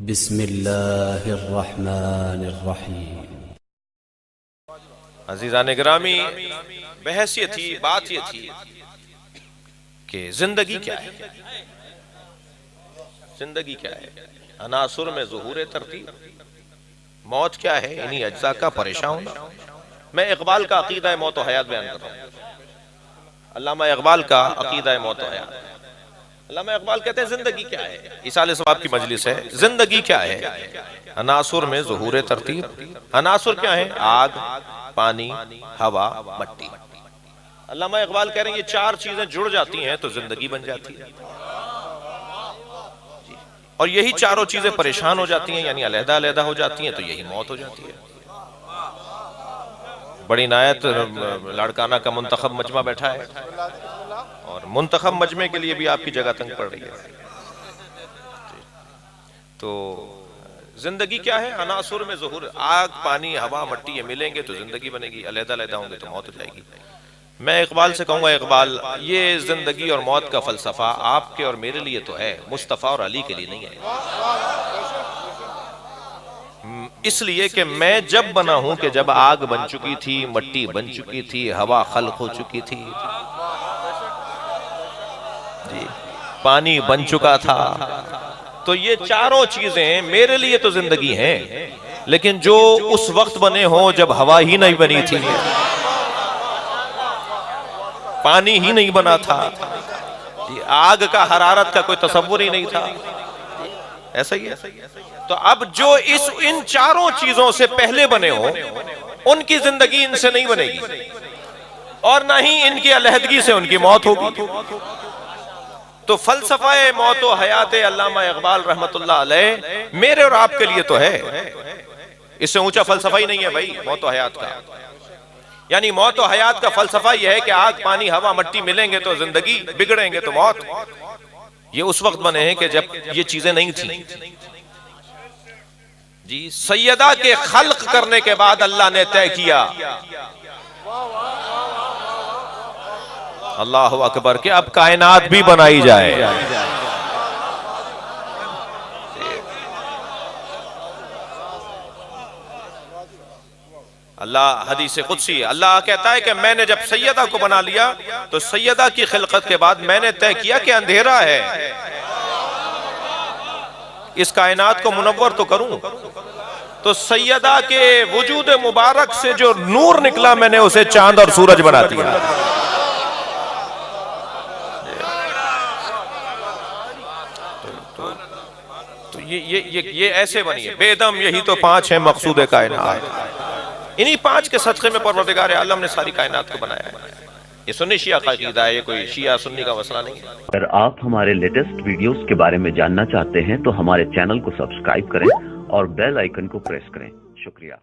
بسم اللہ الرحمن الرحیم۔ عزیزان گرامی، بحث یہ تھی، بات یہ تھی کہ زندگی کیا ہے؟ زندگی کیا ہے؟ عناصر میں ظہور ترتیب، موت کیا ہے؟ انہی اجزاء کا پریشان ہونا۔ میں اقبال کا عقیدہ موت و حیات بیان کر رہا ہوں، علامہ اقبال کا عقیدہ موت و حیات۔ علامہ اقبال کہتے ہیں زندگی کیا ہے؟ ایصال ثواب کی مجلس ہے۔ زندگی کیا ہے؟ عناصر میں ظہور ترتیب۔ عناصر کیا ہیں؟ آگ، پانی، ہوا، مٹی۔ علامہ اقبال کہہ رہے ہیں یہ چار چیزیں جڑ جاتی ہیں تو زندگی بن جاتی ہے، اور یہی چاروں چیزیں پریشان ہو جاتی ہیں، یعنی علیحدہ علیحدہ ہو جاتی ہیں تو یہی موت ہو جاتی ہے۔ بڑی عنایت لاڑکانہ کا منتخب مجمع بیٹھا ہے، اور منتخب مجمع کے لیے بھی آپ کی جگہ تنگ پڑ رہی ہے۔ تو زندگی کیا ہے؟ عناصر میں ظہور، آگ، پانی، ہوا، مٹی، یہ ملیں گے تو زندگی بنے گی، علیحدہ علیحدہ ہوں گے تو موت ہو جائے گی۔ میں اقبال سے کہوں گا، اقبال یہ زندگی اور موت کا فلسفہ آپ کے اور میرے لیے تو ہے، مصطفیٰ اور علی کے لیے نہیں ہے۔ اس لیے کہ میں جب بنا ہوں کہ جب آگ بن چکی تھی، مٹی بن چکی تھی، ہوا خلق ہو چکی تھی، جی پانی بن چکا تھا، تو یہ چاروں چیزیں میرے لیے تو زندگی ہیں، لیکن جو اس وقت بنے ہوں جب ہوا ہی نہیں بنی تھی، پانی ہی نہیں بنا تھا، آگ کا حرارت کا کوئی تصور ہی نہیں تھا، ایسا ہی ہے۔ تو اب جو ان چاروں چیزوں سے پہلے بنے ہوں ان کی زندگی ان سے نہیں بنے گی، اور نہ ہی ان کی علیحدگی سے ان کی موت ہوگی۔ تو فلسفہ موت و حیات علامہ اقبال رحمت اللہ علیہ میرے اور آپ کے لیے تو ہے، اس سے اونچا فلسفہ ہی نہیں ہے بھائی موت و حیات کا۔ یعنی موت و حیات کا فلسفہ یہ ہے کہ آگ، پانی، ہوا، مٹی ملیں گے تو زندگی، بگڑیں گے تو موت۔ یہ اس وقت بنے ہیں کہ جب یہ چیزیں نہیں تھیں، جی سیدہ کے خلق کرنے کے بعد اللہ نے طے کیا، اللہ اکبر، کہ اب کائنات بھی بنائی جائے۔ اللہ حدیث قدسی، اللہ کہتا ہے کہ میں نے جب سیدہ کو بنا لیا تو سیدہ کی خلقت کے بعد میں نے طے کیا کہ اندھیرا ہے، اس کائنات کو منور تو کروں۔ تو سیدہ کے وجود مبارک سے جو نور نکلا میں نے اسے چاند اور سورج بنا دیا۔ تو یہ ایسے بنی ہے بے دم، یہی تو پانچ ہیں مقصود کائنات، انہی پانچ کے صدقے میں پروردگار عالم نے ساری کائنات کو بنایا ہے۔ یہ سنی شیعہ کا عقیدہ ہے، یہ کوئی شیعہ سنی کا مسئلہ نہیں ہے۔ اگر آپ ہمارے لیٹسٹ ویڈیوز کے بارے میں جاننا چاہتے ہیں تو ہمارے چینل کو سبسکرائب کریں اور بیل آئیکن کو پریس کریں۔ شکریہ۔